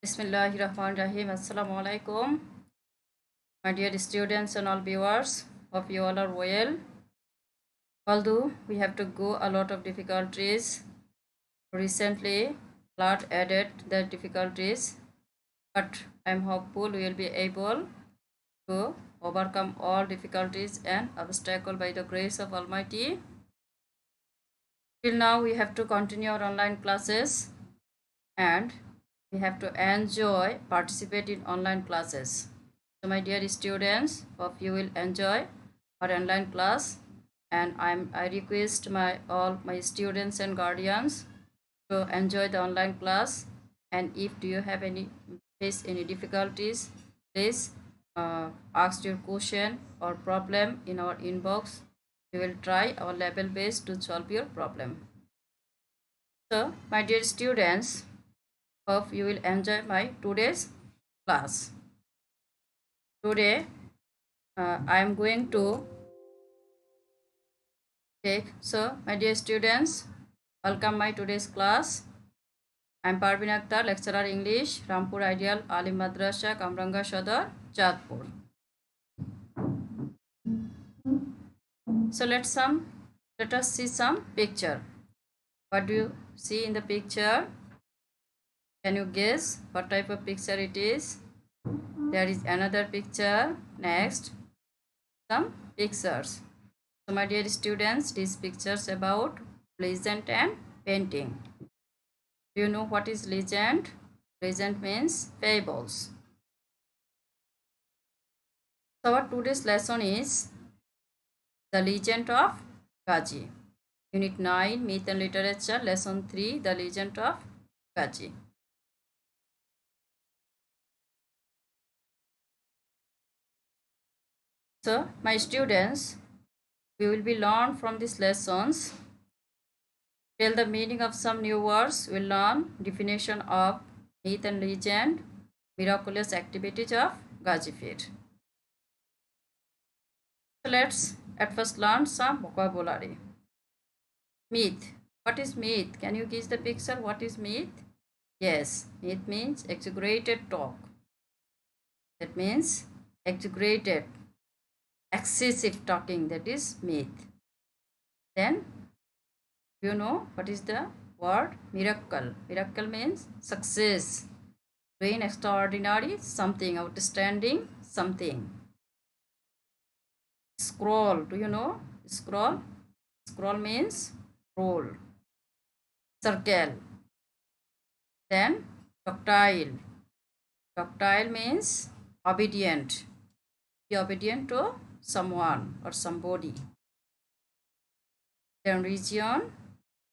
Bismillahirrahmanirrahim. Assalamu alaikum. My dear students and all viewers, hope you all are well. Although we have to go a lot of difficulties recently, lot added the difficulties, but I'm hopeful we will be able to overcome all difficulties and obstacle by the grace of Almighty. Till now, we have to continue our online classes and we have to enjoy participate in online classes. So my dear students, hope you will enjoy our online class, and I request all my students and guardians to enjoy the online class. And if do you have any face any difficulties, please ask your question or problem in our inbox. We will try our level best to solve your problem. So my dear students, hope you will enjoy my today's class. Today I am going to take, so my dear students, welcome my today's class. I am Parvin Akhtar, lecturer English, Rampur Ideal Alim Madrasa, Kamranga Sadar, Jadpur. So let us see some picture. What do you see in the picture? Can you guess what type of picture it is? There is another picture. Next, some pictures. So my dear students, these pictures about legend and painting. Do you know what is legend? Legend means fables. So our today's lesson is the Legend of Gazi. Unit 9, Myth and Literature, Lesson 3, the Legend of Gazi. So my students, we will be learn from these lessons. Tell the meaning of some new words. We'll learn definition of myth and legend, miraculous activities of Gazi Pir. So let's at first learn some vocabulary. Myth. What is myth? Can you guess the picture? What is myth? Yes, myth means exaggerated talk. That means exaggerated, excessive talking. That is myth. Then you know what is the word miracle? Miracle means success, doing extraordinary something, outstanding something. Scroll, do you know scroll? Scroll means roll. Circle. Then docile. Docile means obedient. Be obedient to someone or somebody. Then region,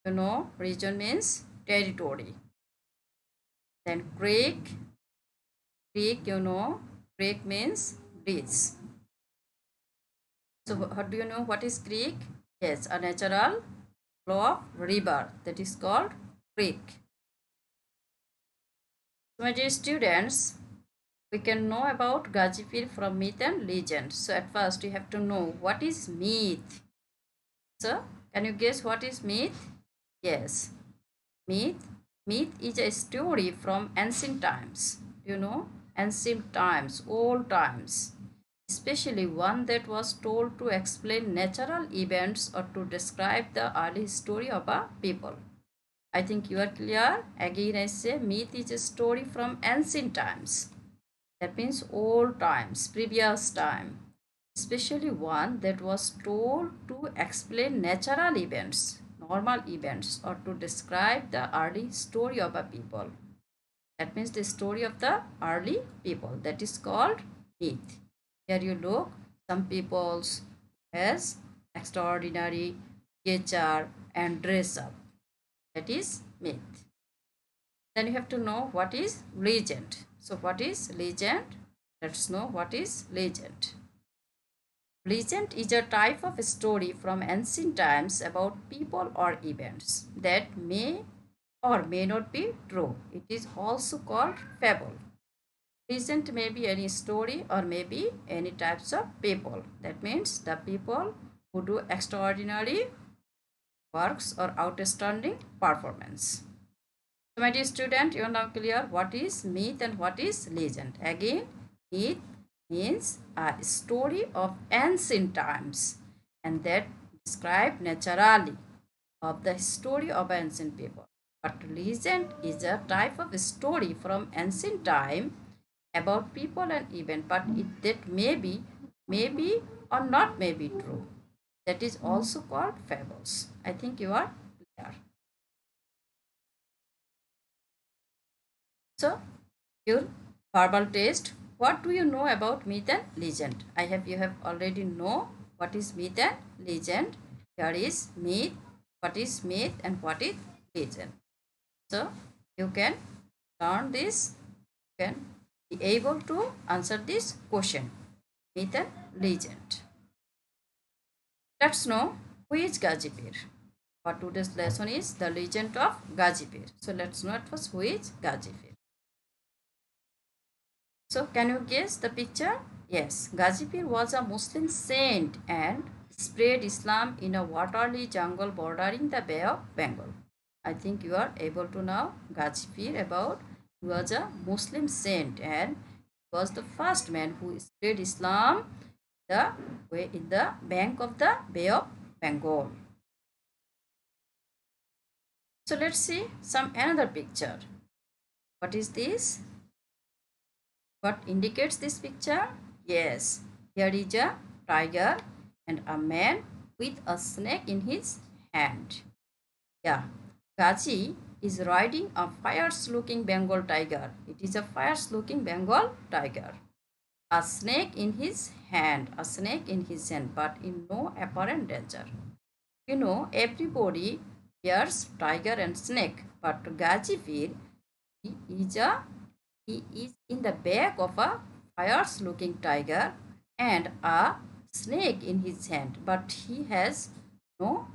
you know, region means territory. Then creek, creek, you know, creek means bridge. So how do you know what is creek? Yes, a natural flow of river, that is called creek. So my dear students, we can know about Gazi Pir from myth and legend. So at first you have to know what is myth. So can you guess what is myth? Yes, myth. Myth is a story from ancient times. You know, ancient times, old times. Especially one that was told to explain natural events or to describe the early history of a people. I think you are clear. Again, I say myth is a story from ancient times. That means old times, previous time. Especially one that was told to explain natural events, normal events, or to describe the early story of a people. That means the story of the early people. That is called myth. Here you look, some peoples has extraordinary nature and dress up. That is myth. Then you have to know what is legend. So what is legend? Let's know what is legend. Legend is a type of story from ancient times about people or events that may or may not be true. It is also called fable. Legend may be any story or maybe any types of people. That means the people who do extraordinary works or outstanding performance. So my dear student, you are now clear what is myth and what is legend. Again, myth means a story of ancient times and that describe naturally of the story of ancient people. But legend is a type of story from ancient time about people and event, but that may be or not may be true. That is also called fables. I think you are clear. So, your verbal test. What do you know about myth and legend? I have you have already know what is myth and legend. Here is myth, what is myth and what is legend. So you can learn this, you can be able to answer this question. Myth and legend. Let's know who is Gazi Pir. For today's lesson is the legend of Gazi Pir. So let's know at first who is Gazi Pir. So can you guess the picture? Yes, Gazi Pir was a Muslim saint and spread Islam in a watery jungle bordering the Bay of Bengal. I think you are able to know Gazi Pir about he was a Muslim saint and was the first man who spread Islam the way in the bank of the Bay of Bengal. So let's see some another picture. What is this? What indicates this picture? Yes, here is a tiger and a man with a snake in his hand. Yeah, Gazi is riding a fierce looking Bengal tiger. It is a fierce looking Bengal tiger. A snake in his hand, a snake in his hand, but in no apparent danger. You know, everybody fears tiger and snake, but Gazi Pir, he is a he is in the back of a fierce looking tiger and a snake in his hand, but he has no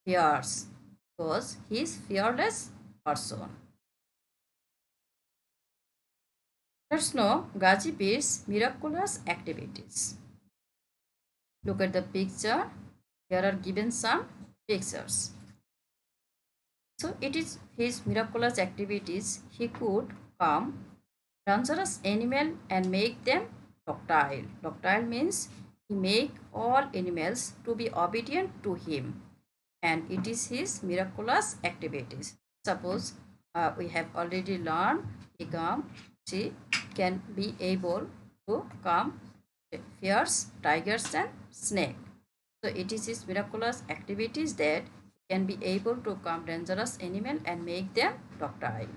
fears because he is fearless person. Let's know Gazi Pir's miraculous activities. Look at the picture. Here are given some pictures. So it is his miraculous activities. He could calm dangerous animal and make them docile. Docile means he make all animals to be obedient to him, and it is his miraculous activities. Suppose we have already learned he calm, she can be able to calm fierce tigers and snake. So it is his miraculous activities that he can be able to calm dangerous animal and make them docile.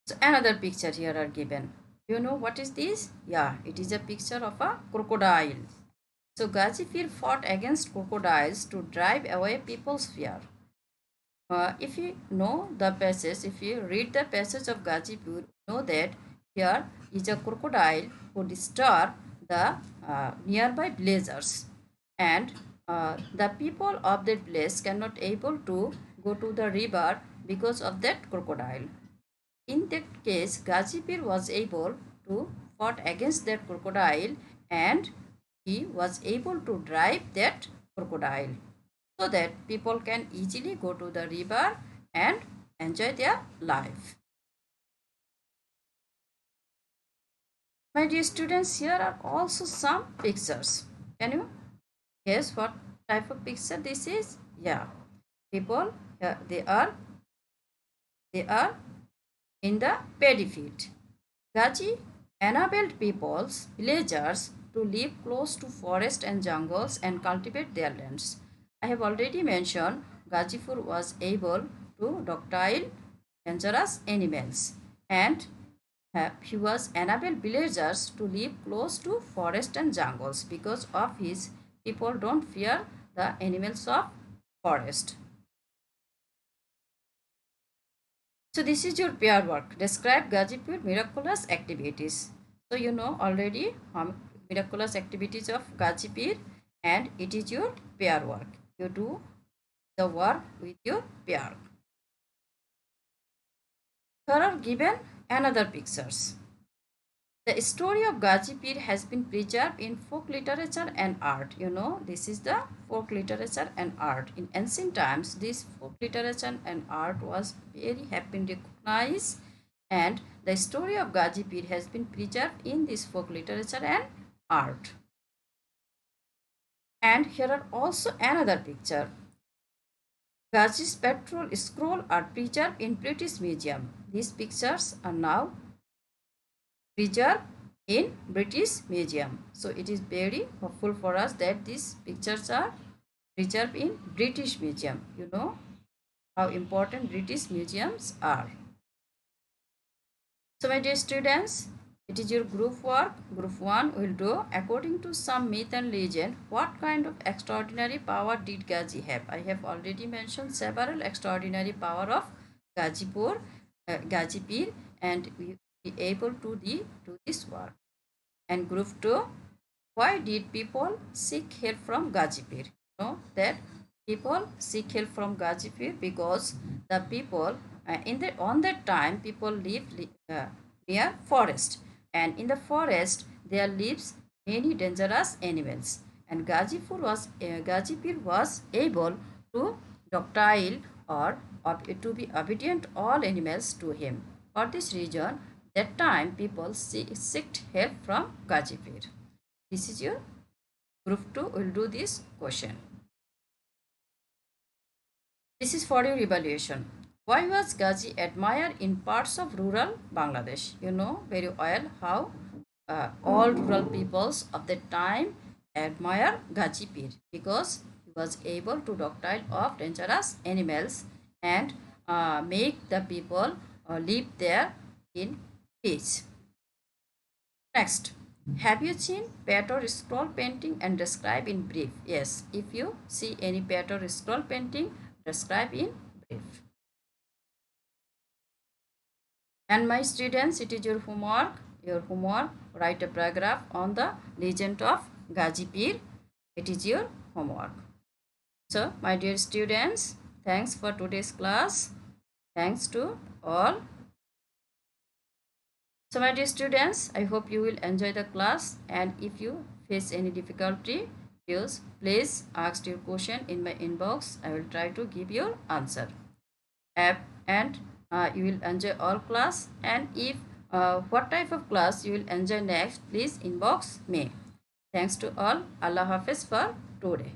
So another picture here are given. You know what is this? Yeah, it is a picture of a crocodile. So Gazi Pir fought against crocodiles to drive away people's fear. If you know the passage, if you read the passage of Gazi Pir, know that here is a crocodile who disturbed the nearby villagers, and the people of that village cannot able to go to the river because of that crocodile. In that case, Gazipir was able to fought against that crocodile and he was able to drive that crocodile so that people can easily go to the river and enjoy their life. My dear students, here are also some pictures. Can you guess what type of picture this is? Yeah, people, they are in the paddy field. Gaji enabled peoples, villagers, to live close to forest and jungles and cultivate their lands. I have already mentioned Gazipur was able to docile dangerous animals and he was enabled villagers to live close to forest and jungles because of his people don't fear the animals of forest. So this is your pair work. Describe Gazipur miraculous activities. So you know already miraculous activities of Gazipur and it is your pair work. You do the work with your pair. Here are given another pictures. The story of Gazi Pir has been preserved in folk literature and art. You know, this is the folk literature and art. In ancient times, this folk literature and art was have been recognized, and the story of Gazi Pir has been preserved in this folk literature and art. And here are also another picture. Ghazi's petrol scroll are preserved in British Museum. These pictures are now preserved in British Museum. So it is very hopeful for us that these pictures are preserved in British Museum. You know how important British museums are. So my dear students, it is your group work. Group 1 will do according to some myth and legend. What kind of extraordinary power did Ghazi have? I have already mentioned several extraordinary power of Ghazi Pir, and we will be able to do this work. And group 2, why did people seek help from Ghazi Pir? You know that people seek help from Ghazi Pir because the people on that time people lived near forest, and in the forest there lives many dangerous animals, and Ghazi Pir was able to docile or to be obedient all animals to him. For this reason, that time people seeked help from Ghazi Pir. This is your group 2 will do this question. This is for your evaluation. Why was Ghazi admired in parts of rural Bangladesh? You know very well how all rural peoples of the time admire Ghazi Pir because he was able to docile of dangerous animals and make the people live there in peace. Next, have you seen pat or scroll painting and describe in brief? Yes, if you see any pat or scroll painting, describe in brief. And my students, it is your homework. Your homework, write a paragraph on the legend of Gazi Pir. It is your homework. So, my dear students, thanks for today's class. Thanks to all. So, my dear students, I hope you will enjoy the class, and if you face any difficulty, please ask your question in my inbox. I will try to give your answer. And you will enjoy all class, and if what type of class you will enjoy next, please inbox me. Thanks to all. Allah Hafiz for today.